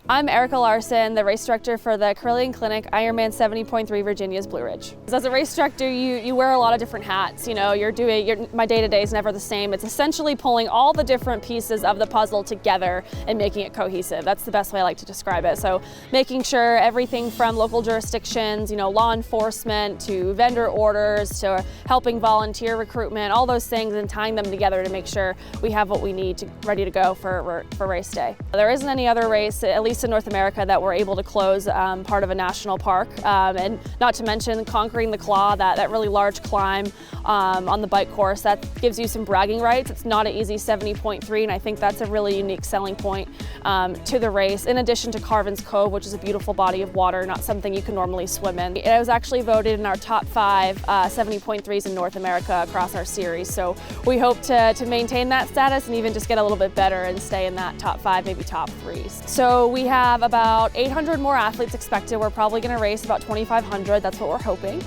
I'm Erika Larsen, the race director for the Carilion Clinic, Ironman 70.3 Virginia's Blue Ridge. As a race director, you wear a lot of different hats. You know, my day-to-day is never the same. It's essentially pulling all the different pieces of the puzzle together and making it cohesive. That's the best way I like to describe it. So making sure everything from local jurisdictions, you know, law enforcement, to vendor orders, to helping volunteer recruitment, all those things, and tying them together to make sure we have what we need ready to go for race day. There isn't any other race, at least in North America, that we're able to close part of a national park, and not to mention conquering the Claw, that really large climb on the bike course. That gives you some bragging rights. It's not an easy 70.3, and I think that's a really unique selling point to the race, in addition to Carvin's Cove, which is a beautiful body of water, not something you can normally swim in. It was actually voted in our top 5 70.3s in North America across our series, so we hope to maintain that status and even just get a little bit better and stay in that top 5, maybe top 3s. So we have about 800 more athletes expected. We're probably going to race about 2,500. That's what we're hoping.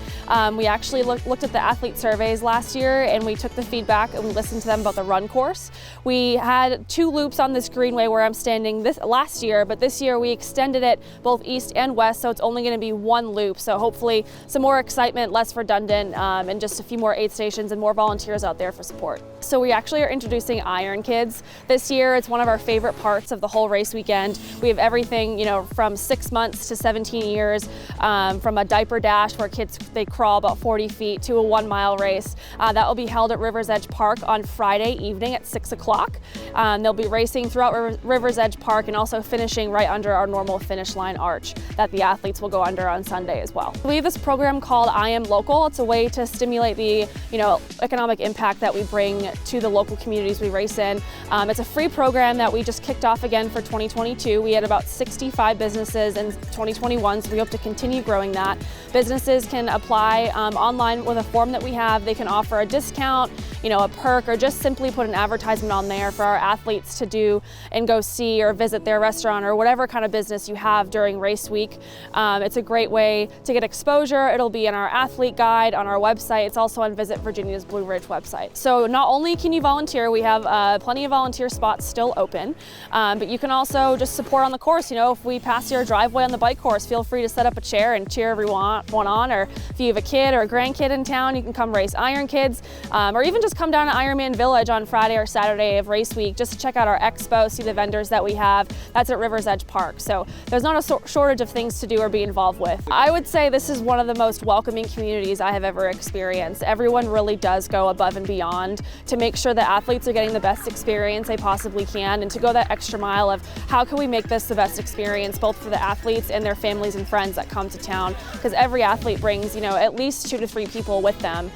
We actually looked at the athlete surveys last year, and we took the feedback and we listened to them about the run course. We had 2 loops on this greenway where I'm standing last year, but this year we extended it both east and west, so it's only going to be 1 loop. So hopefully some more excitement, less redundant, and just a few more aid stations and more volunteers out there for support. So we actually are introducing Iron Kids this year. It's one of our favorite parts of the whole race weekend. We have everything, you know, from 6 months to 17 years, from a diaper dash where kids, they crawl about 40 feet, to a 1-mile race. That will be held at River's Edge Park on Friday evening at 6 o'clock. They'll be racing throughout River's Edge Park and also finishing right under our normal finish line arch that the athletes will go under on Sunday as well. We have this program called I Am Local. It's a way to stimulate the, you know, economic impact that we bring to the local communities we race in. It's a free program that we just kicked off again for 2022. We had about 65 businesses in 2021, so we hope to continue growing that. Businesses can apply online with a form that we have. They can offer a discount, you know, a perk, or just simply put an advertisement on there for our athletes to do and go see or visit their restaurant or whatever kind of business you have during race week. It's a great way to get exposure. It'll be in our athlete guide on our website. It's also on Visit Virginia's Blue Ridge website. So not only can you volunteer, we have plenty of volunteer spots still open, but you can also just support on the course. You know, if we pass your driveway on the bike course, feel free to set up a chair and cheer everyone on, or if you have a kid or a grandkid in town, you can come race Iron Kids, or even just come down to Ironman Village on Friday or Saturday of race week just to check out our expo, see the vendors that we have. That's at River's Edge Park. So there's not a shortage of things to do or be involved with. I would say this is one of the most welcoming communities I have ever experienced. Everyone really does go above and beyond to make sure that athletes are getting the best experience they possibly can, and to go that extra mile of how can we make this the best experience both for the athletes and their families and friends that come to town, because every athlete brings, you know, at least 2 to 3 people with them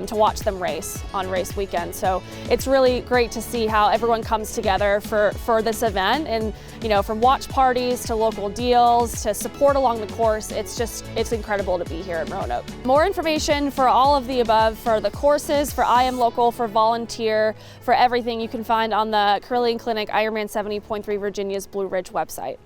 to watch them race on race weekend. So it's really great to see how everyone comes together for this event, and, you know, from watch parties to local deals to support along the course. It's incredible to be here in Roanoke. More information for all of the above, for the courses, for I Am Local, for volunteer, for everything, you can find on the Carilion Clinic Ironman 70.3 Virginia's Blue Ridge website.